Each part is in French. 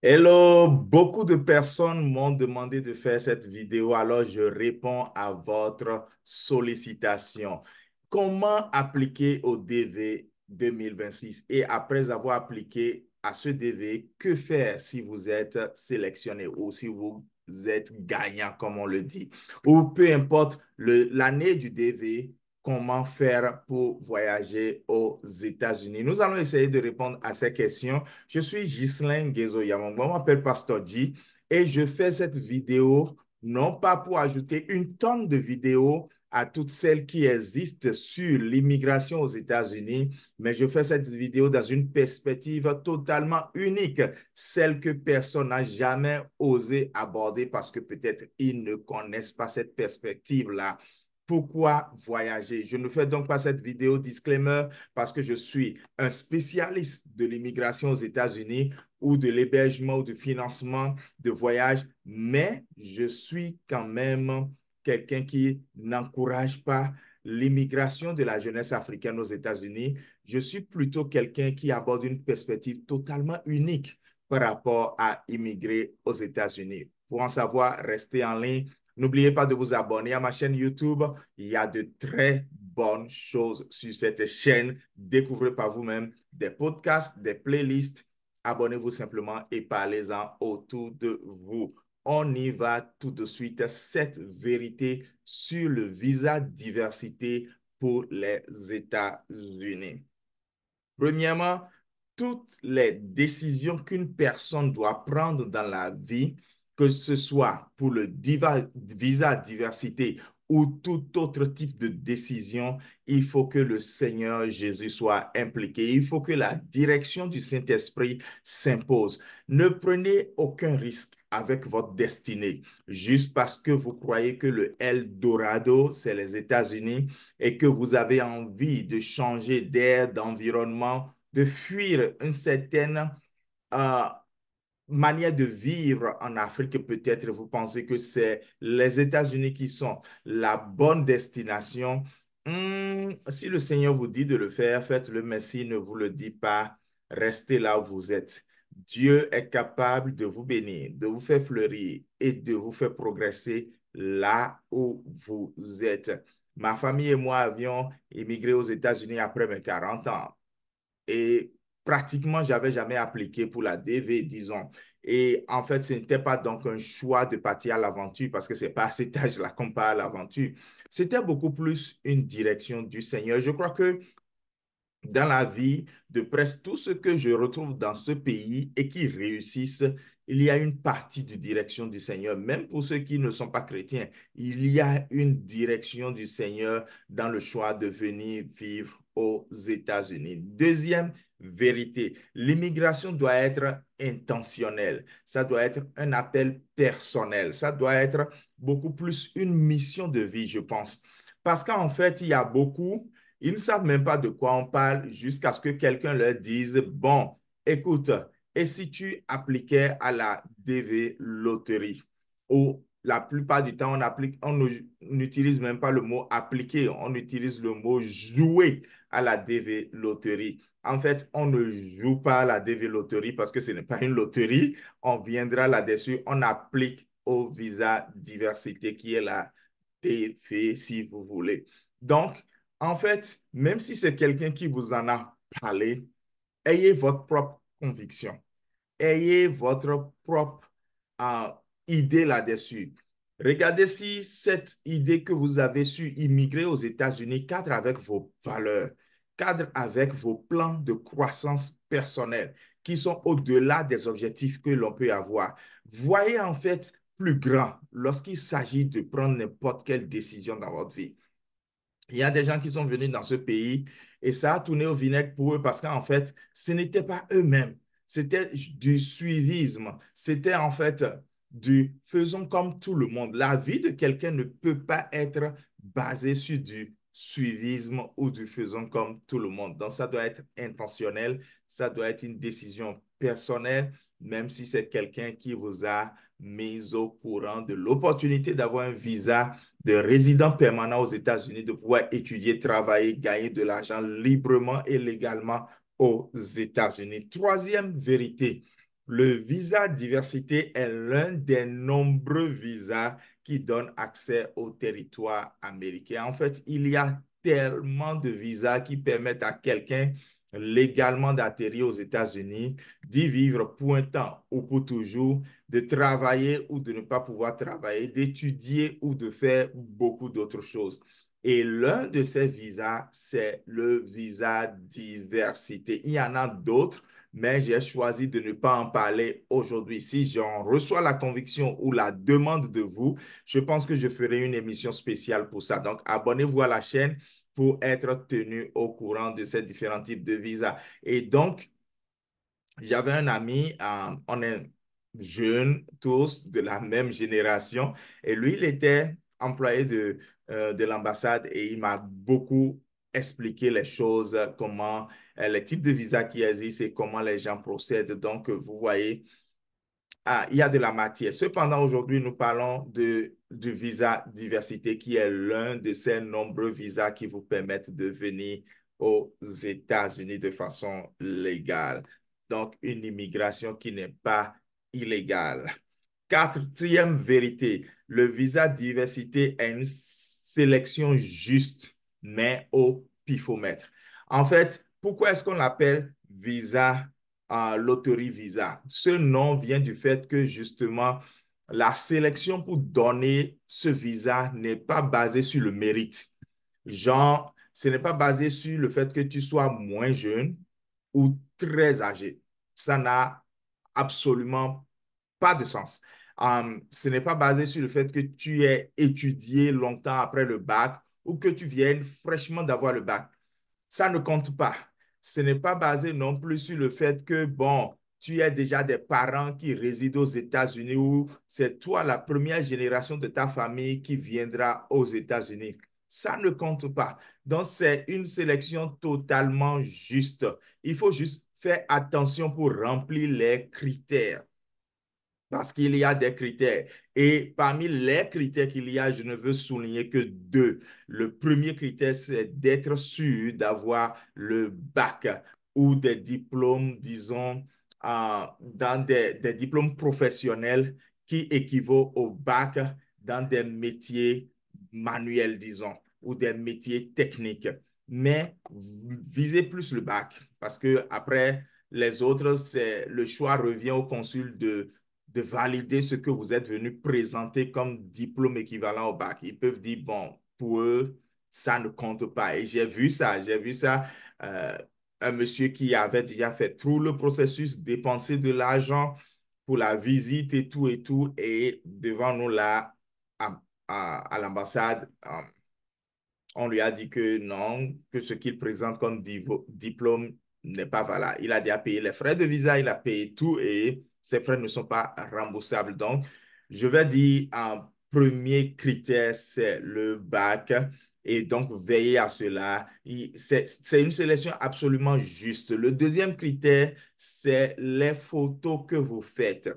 Hello, beaucoup de personnes m'ont demandé de faire cette vidéo, alors je réponds à votre sollicitation. Comment appliquer au DV 2026? Et après avoir appliqué à ce DV, que faire si vous êtes sélectionné ou si vous êtes gagnant, comme on le dit? Ou peu importe l'année du DV, comment faire pour voyager aux États-Unis? Nous allons essayer de répondre à ces questions. Je suis Ghislain Guézo-Yamongbo, on m'appelle Pasteur G et je fais cette vidéo non pas pour ajouter une tonne de vidéos à toutes celles qui existent sur l'immigration aux États-Unis, mais je fais cette vidéo dans une perspective totalement unique, celle que personne n'a jamais osé aborder parce que peut-être ils ne connaissent pas cette perspective-là. Pourquoi voyager? Je ne fais donc pas cette vidéo disclaimer parce que je suis un spécialiste de l'immigration aux États-Unis ou de l'hébergement ou du financement de voyages, mais je suis quand même quelqu'un qui n'encourage pas l'immigration de la jeunesse africaine aux États-Unis. Je suis plutôt quelqu'un qui aborde une perspective totalement unique par rapport à immigrer aux États-Unis. Pour en savoir, restez en ligne. N'oubliez pas de vous abonner à ma chaîne YouTube. Il y a de très bonnes choses sur cette chaîne. Découvrez par vous-même des podcasts, des playlists. Abonnez-vous simplement et parlez-en autour de vous. On y va tout de suite. Cette vérité sur le visa diversité pour les États-Unis. Premièrement, toutes les décisions qu'une personne doit prendre dans la vie, que ce soit pour le visa diversité ou tout autre type de décision, il faut que le Seigneur Jésus soit impliqué. Il faut que la direction du Saint-Esprit s'impose. Ne prenez aucun risque avec votre destinée juste parce que vous croyez que le Eldorado, c'est les États-Unis et que vous avez envie de changer d'air, d'environnement, de fuir une certaine euh, manière de vivre en Afrique, peut-être vous pensez que c'est les États-Unis qui sont la bonne destination. Si le Seigneur vous dit de le faire, faites-le, mais s'il ne vous le dit pas, restez là où vous êtes. Dieu est capable de vous bénir, de vous faire fleurir et de vous faire progresser là où vous êtes. Ma famille et moi avions immigré aux États-Unis après mes 40 ans et pratiquement, j'avais jamais appliqué pour la DV, disons. Et en fait, ce n'était pas donc un choix de partir à l'aventure parce que c'est pas à cet âge-là qu'on part à l'aventure. C'était beaucoup plus une direction du Seigneur. Je crois que dans la vie de presque tous ceux que je retrouve dans ce pays et qui réussissent, il y a une partie de direction du Seigneur. Même pour ceux qui ne sont pas chrétiens, il y a une direction du Seigneur dans le choix de venir vivre aux États-Unis. Deuxième vérité, l'immigration doit être intentionnelle. Ça doit être un appel personnel. Ça doit être beaucoup plus une mission de vie, je pense. Parce qu'en fait, il y a beaucoup ils ne savent même pas de quoi on parle jusqu'à ce que quelqu'un leur dise, bon, écoute, et si tu appliquais à la DV loterie? Ou la plupart du temps, on n'utilise même pas le mot appliquer, on utilise le mot jouer à la DV loterie. En fait, on ne joue pas à la DV loterie parce que ce n'est pas une loterie. On viendra là-dessus, on applique au visa diversité qui est la DV si vous voulez. Donc, en fait, même si c'est quelqu'un qui vous en a parlé, ayez votre propre conviction, ayez votre propre euh, idée là-dessus. Regardez si cette idée que vous avez su immigrer aux États-Unis cadre avec vos valeurs, cadre avec vos plans de croissance personnelle qui sont au-delà des objectifs que l'on peut avoir. Voyez en fait plus grand lorsqu'il s'agit de prendre n'importe quelle décision dans votre vie. Il y a des gens qui sont venus dans ce pays et ça a tourné au vinaigre pour eux parce qu'en fait, ce n'était pas eux-mêmes. C'était du suivisme. C'était en fait du faisons comme tout le monde. La vie de quelqu'un ne peut pas être basée sur du suivisme ou du faisons comme tout le monde. Donc, ça doit être intentionnel, ça doit être une décision personnelle, même si c'est quelqu'un qui vous a mis au courant de l'opportunité d'avoir un visa de résidents permanents aux États-Unis, de pouvoir étudier, travailler, gagner de l'argent librement et légalement aux États-Unis. Troisième vérité, Le visa diversité est l'un des nombreux visas qui donnent accès au territoire américain. En fait, il y a tellement de visas qui permettent à quelqu'un légalement d'atterrir aux États-Unis, d'y vivre pour un temps ou pour toujours, de travailler ou de ne pas pouvoir travailler, d'étudier ou de faire beaucoup d'autres choses. Et l'un de ces visas, c'est le visa diversité. Il y en a d'autres, mais j'ai choisi de ne pas en parler aujourd'hui. Si j'en reçois la conviction ou la demande de vous, je pense que je ferai une émission spéciale pour ça. Donc, abonnez-vous à la chaîne pour être tenu au courant de ces différents types de visas. Et donc, j'avais un ami, on est jeunes, tous de la même génération, et lui, il était employé de l'ambassade et il m'a beaucoup expliqué les choses, comment, les types de visas qui existent et comment les gens procèdent. Donc, vous voyez, il y a de la matière. Cependant, aujourd'hui, nous parlons du visa diversité qui est l'un de ces nombreux visas qui vous permettent de venir aux États-Unis de façon légale. Donc, une immigration qui n'est pas illégale. Quatrième vérité, le visa diversité est une sélection juste, mais au pifomètre. En fait, pourquoi est-ce qu'on l'appelle visa, loterie visa? Ce nom vient du fait que justement, la sélection pour donner ce visa n'est pas basée sur le mérite. Genre, ce n'est pas basé sur le fait que tu sois moins jeune ou très âgé. Ça n'a absolument pas de sens. Ce n'est pas basé sur le fait que tu aies étudié longtemps après le bac ou que tu viennes fraîchement d'avoir le bac. Ça ne compte pas. Ce n'est pas basé non plus sur le fait que, bon, tu as déjà des parents qui résident aux États-Unis ou c'est toi la première génération de ta famille qui viendra aux États-Unis. Ça ne compte pas. Donc, c'est une sélection totalement juste. Il faut juste faire attention pour remplir les critères. Parce qu'il y a des critères. Et parmi les critères qu'il y a, je ne veux souligner que deux. Le premier critère, c'est d'être sûr d'avoir le bac ou des diplômes, disons, dans des diplômes professionnels qui équivaut au bac dans des métiers manuels, disons, ou des métiers techniques. Mais visez plus le bac parce que après les autres, c'est le choix revient au consul de valider ce que vous êtes venu présenter comme diplôme équivalent au bac. Ils peuvent dire, bon, pour eux, ça ne compte pas. Et j'ai vu ça, euh, un monsieur qui avait déjà fait tout le processus, dépensé de l'argent pour la visite et tout, et devant nous là, à l'ambassade, on lui a dit que non, que ce qu'il présente comme diplôme n'est pas valable. Il a déjà payé les frais de visa, il a payé tout et ces frais ne sont pas remboursables. Donc, je vais dire un premier critère, c'est le bac. Et donc, veillez à cela. C'est une sélection absolument juste. Le deuxième critère, c'est les photos que vous faites.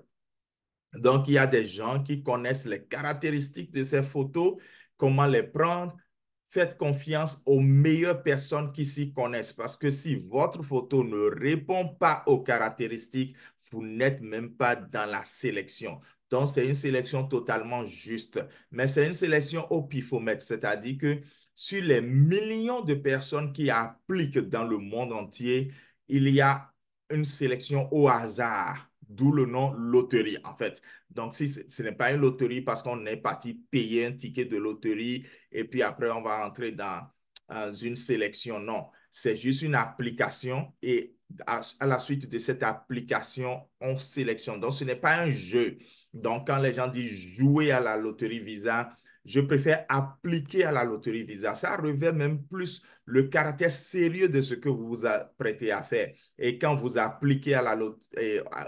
Donc, il y a des gens qui connaissent les caractéristiques de ces photos, comment les prendre. Faites confiance aux meilleures personnes qui s'y connaissent parce que si votre photo ne répond pas aux caractéristiques, vous n'êtes même pas dans la sélection. Donc, c'est une sélection totalement juste, mais c'est une sélection au pifomètre, c'est-à-dire que sur les millions de personnes qui appliquent dans le monde entier, il y a une sélection au hasard, d'où le nom loterie en fait. Donc, si ce n'est pas une loterie parce qu'on est parti payer un ticket de loterie et puis après on va entrer dans une sélection, non. C'est juste une application et à la suite de cette application, on sélectionne. Donc, ce n'est pas un jeu. Donc, quand les gens disent jouer à la loterie Visa, je préfère appliquer à la loterie Visa. Ça revêt même plus le caractère sérieux de ce que vous vous apprêtez à faire. Et quand vous appliquez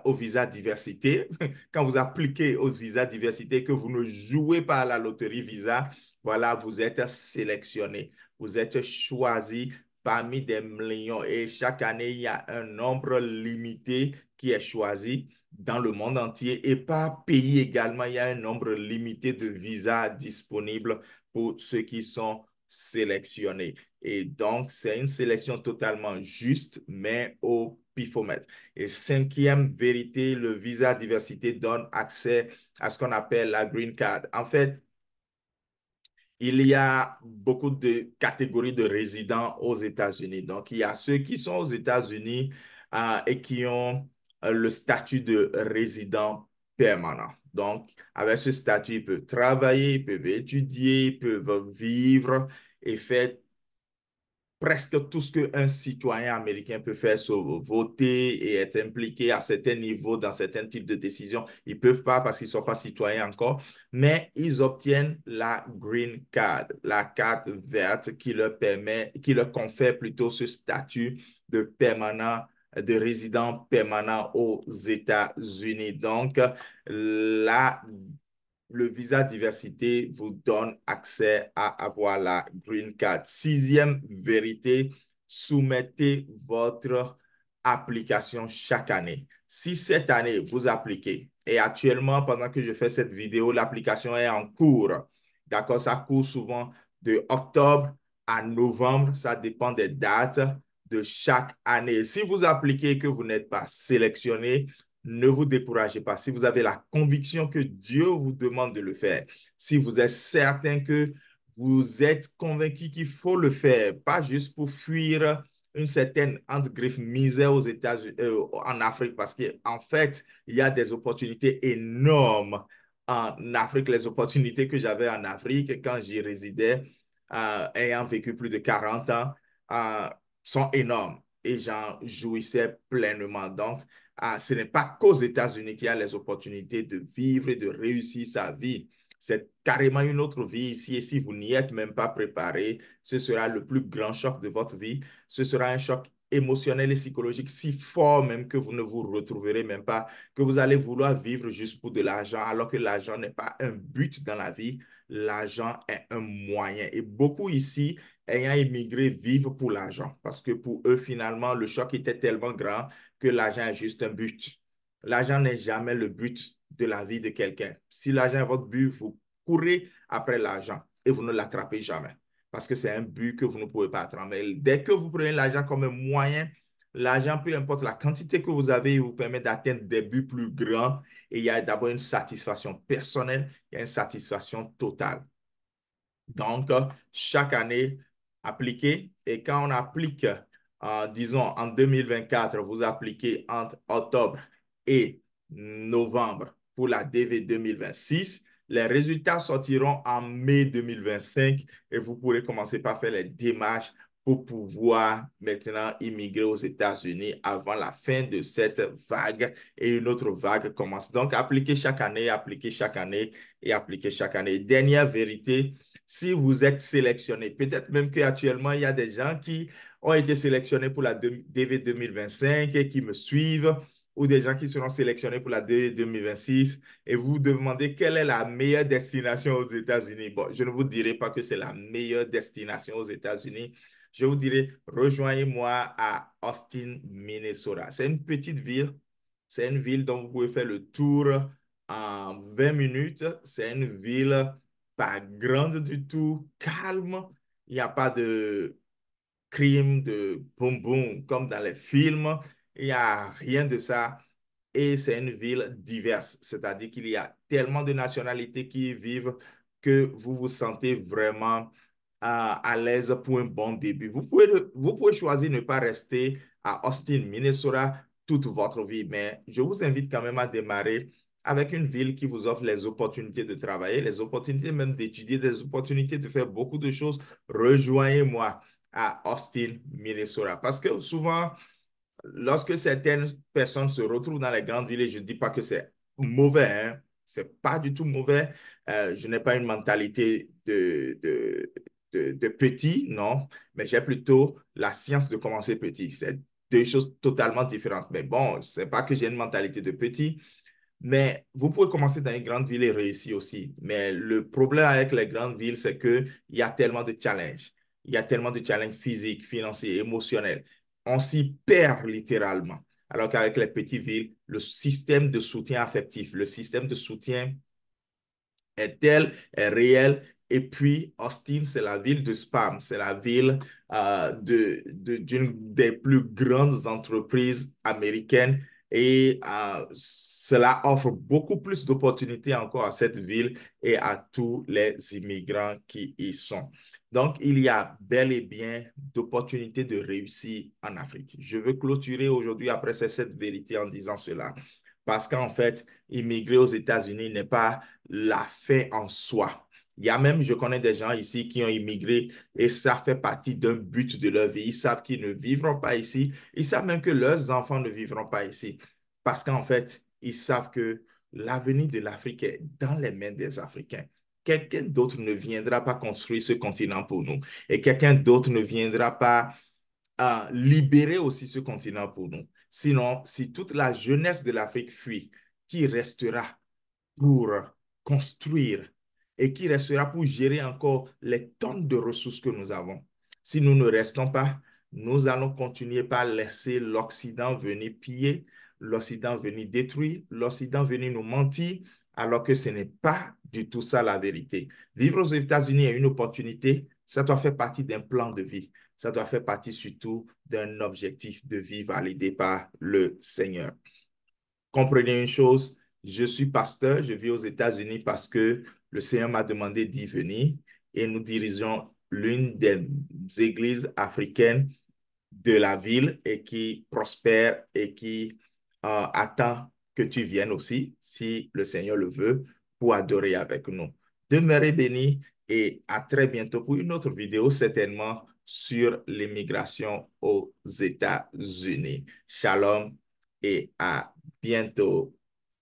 au visa diversité, quand vous appliquez au visa diversité, que vous ne jouez pas à la loterie Visa, voilà, vous êtes sélectionné. Vous êtes choisi parmi des millions. Et chaque année, il y a un nombre limité qui est choisi dans le monde entier. Et par pays également, il y a un nombre limité de visas disponibles pour ceux qui sont sélectionnés. Et donc, c'est une sélection totalement juste, mais au pifomètre. Et cinquième vérité, le visa diversité donne accès à ce qu'on appelle la green card. En fait, il y a beaucoup de catégories de résidents aux États-Unis. Donc, il y a ceux qui sont aux États-Unis et qui ont le statut de résident permanent. Donc, avec ce statut, ils peuvent travailler, ils peuvent étudier, ils peuvent vivre et faire presque tout ce qu'un citoyen américain peut faire, sauf voter et être impliqué à certains niveaux dans certains types de décisions. Ils ne peuvent pas parce qu'ils ne sont pas citoyens encore, mais ils obtiennent la green card, la carte verte qui leur permet, qui leur confère plutôt ce statut de permanent, de résident permanent aux États-Unis. Donc, la le visa diversité vous donne accès à avoir la green card. Sixième vérité, soumettez votre application chaque année. Si cette année, vous appliquez, et actuellement, pendant que je fais cette vidéo, l'application est en cours. D'accord? Ça court souvent de octobre à novembre. Ça dépend des dates de chaque année. Si vous appliquez et que vous n'êtes pas sélectionné, ne vous découragez pas. Si vous avez la conviction que Dieu vous demande de le faire, si vous êtes certain que vous êtes convaincu qu'il faut le faire, pas juste pour fuir une certaine, entre griffes, misère aux États-Unis, en Afrique, parce qu'en fait, il y a des opportunités énormes en Afrique. Les opportunités que j'avais en Afrique quand j'y résidais, ayant vécu plus de 40 ans, euh, sont énormes et j'en jouissais pleinement. Donc, ce n'est pas qu'aux États-Unis qu'il y a les opportunités de vivre et de réussir sa vie. C'est carrément une autre vie ici. Et si vous n'y êtes même pas préparé, ce sera le plus grand choc de votre vie. Ce sera un choc émotionnel et psychologique si fort même que vous ne vous retrouverez même pas, que vous allez vouloir vivre juste pour de l'argent, alors que l'argent n'est pas un but dans la vie. L'argent est un moyen. Et beaucoup ici, ayant immigré, vivent pour l'argent. Parce que pour eux, finalement, le choc était tellement grand que l'argent est juste un but. L'argent n'est jamais le but de la vie de quelqu'un. Si l'argent est votre but, vous courez après l'argent et vous ne l'attrapez jamais parce que c'est un but que vous ne pouvez pas atteindre. Mais dès que vous prenez l'argent comme un moyen, l'argent, peu importe la quantité que vous avez, il vous permet d'atteindre des buts plus grands et il y a d'abord une satisfaction personnelle, il y a une satisfaction totale. Donc, chaque année, appliquez. Et quand on applique, disons, en 2024, vous appliquez entre octobre et novembre pour la DV 2026. Les résultats sortiront en mai 2025 et vous pourrez commencer par faire les démarches pour pouvoir maintenant immigrer aux États-Unis avant la fin de cette vague et une autre vague commence. Donc, appliquez chaque année, appliquez chaque année et appliquez chaque année. Dernière vérité, si vous êtes sélectionné. Peut-être même qu'actuellement, il y a des gens qui ont été sélectionnés pour la DV 2025 et qui me suivent, ou des gens qui seront sélectionnés pour la DV 2026 et vous vous demandez quelle est la meilleure destination aux États-Unis. Bon, je ne vous dirai pas que c'est la meilleure destination aux États-Unis. Je vous dirai, rejoignez-moi à Austin, Minnesota. C'est une petite ville. C'est une ville dont vous pouvez faire le tour en 20 minutes. C'est une ville pas grande du tout, calme. Il n'y a pas de crime, de boum boum comme dans les films. Il n'y a rien de ça. Et c'est une ville diverse, c'est-à-dire qu'il y a tellement de nationalités qui y vivent que vous vous sentez vraiment à l'aise pour un bon début. Vous pouvez choisir de ne pas rester à Austin, Minnesota toute votre vie, mais je vous invite quand même à démarrer avec une ville qui vous offre les opportunités de travailler, les opportunités même d'étudier, des opportunités de faire beaucoup de choses. Rejoignez-moi à Austin, Minnesota. Parce que souvent, lorsque certaines personnes se retrouvent dans les grandes villes, et je ne dis pas que c'est mauvais, hein, c'est pas du tout mauvais. Je n'ai pas une mentalité de petit, non, mais j'ai plutôt la science de commencer petit. C'est deux choses totalement différentes. Mais bon, c'est pas que j'ai une mentalité de petit, mais vous pouvez commencer dans une grande ville et réussir aussi. Mais le problème avec les grandes villes, c'est qu'il y a tellement de challenges. Il y a tellement de challenges physiques, financiers, émotionnels. On s'y perd littéralement. Alors qu'avec les petites villes, le système de soutien affectif, le système de soutien est tel, est réel Et puis, Austin, c'est la ville de spam, c'est la ville d'une des plus grandes entreprises américaines et cela offre beaucoup plus d'opportunités encore à cette ville et à tous les immigrants qui y sont. Donc, il y a bel et bien d'opportunités de réussir en Afrique. Je veux clôturer aujourd'hui après cette vérité en disant cela. Parce qu'en fait, immigrer aux États-Unis n'est pas la fin en soi. Il y a même, je connais des gens ici qui ont immigré et ça fait partie d'un but de leur vie. Ils savent qu'ils ne vivront pas ici. Ils savent même que leurs enfants ne vivront pas ici. Parce qu'en fait, ils savent que l'avenir de l'Afrique est dans les mains des Africains. Quelqu'un d'autre ne viendra pas construire ce continent pour nous. Et quelqu'un d'autre ne viendra pas libérer aussi ce continent pour nous. Sinon, si toute la jeunesse de l'Afrique fuit, qui restera pour construire et qui restera pour gérer encore les tonnes de ressources que nous avons? Si nous ne restons pas, nous allons continuer par laisser l'Occident venir piller, l'Occident venir détruire, l'Occident venir nous mentir, alors que ce n'est pas du tout ça la vérité. Vivre aux États-Unis est une opportunité, ça doit faire partie d'un plan de vie. Ça doit faire partie surtout d'un objectif de vie validé par le Seigneur. Comprenez une chose, je suis pasteur, je vis aux États-Unis parce que le Seigneur m'a demandé d'y venir et nous dirigeons l'une des églises africaines de la ville et qui prospère et qui attend que tu viennes aussi, si le Seigneur le veut, pour adorer avec nous. Demeurez bénis et à très bientôt pour une autre vidéo, certainement sur l'immigration aux États-Unis. Shalom et à bientôt.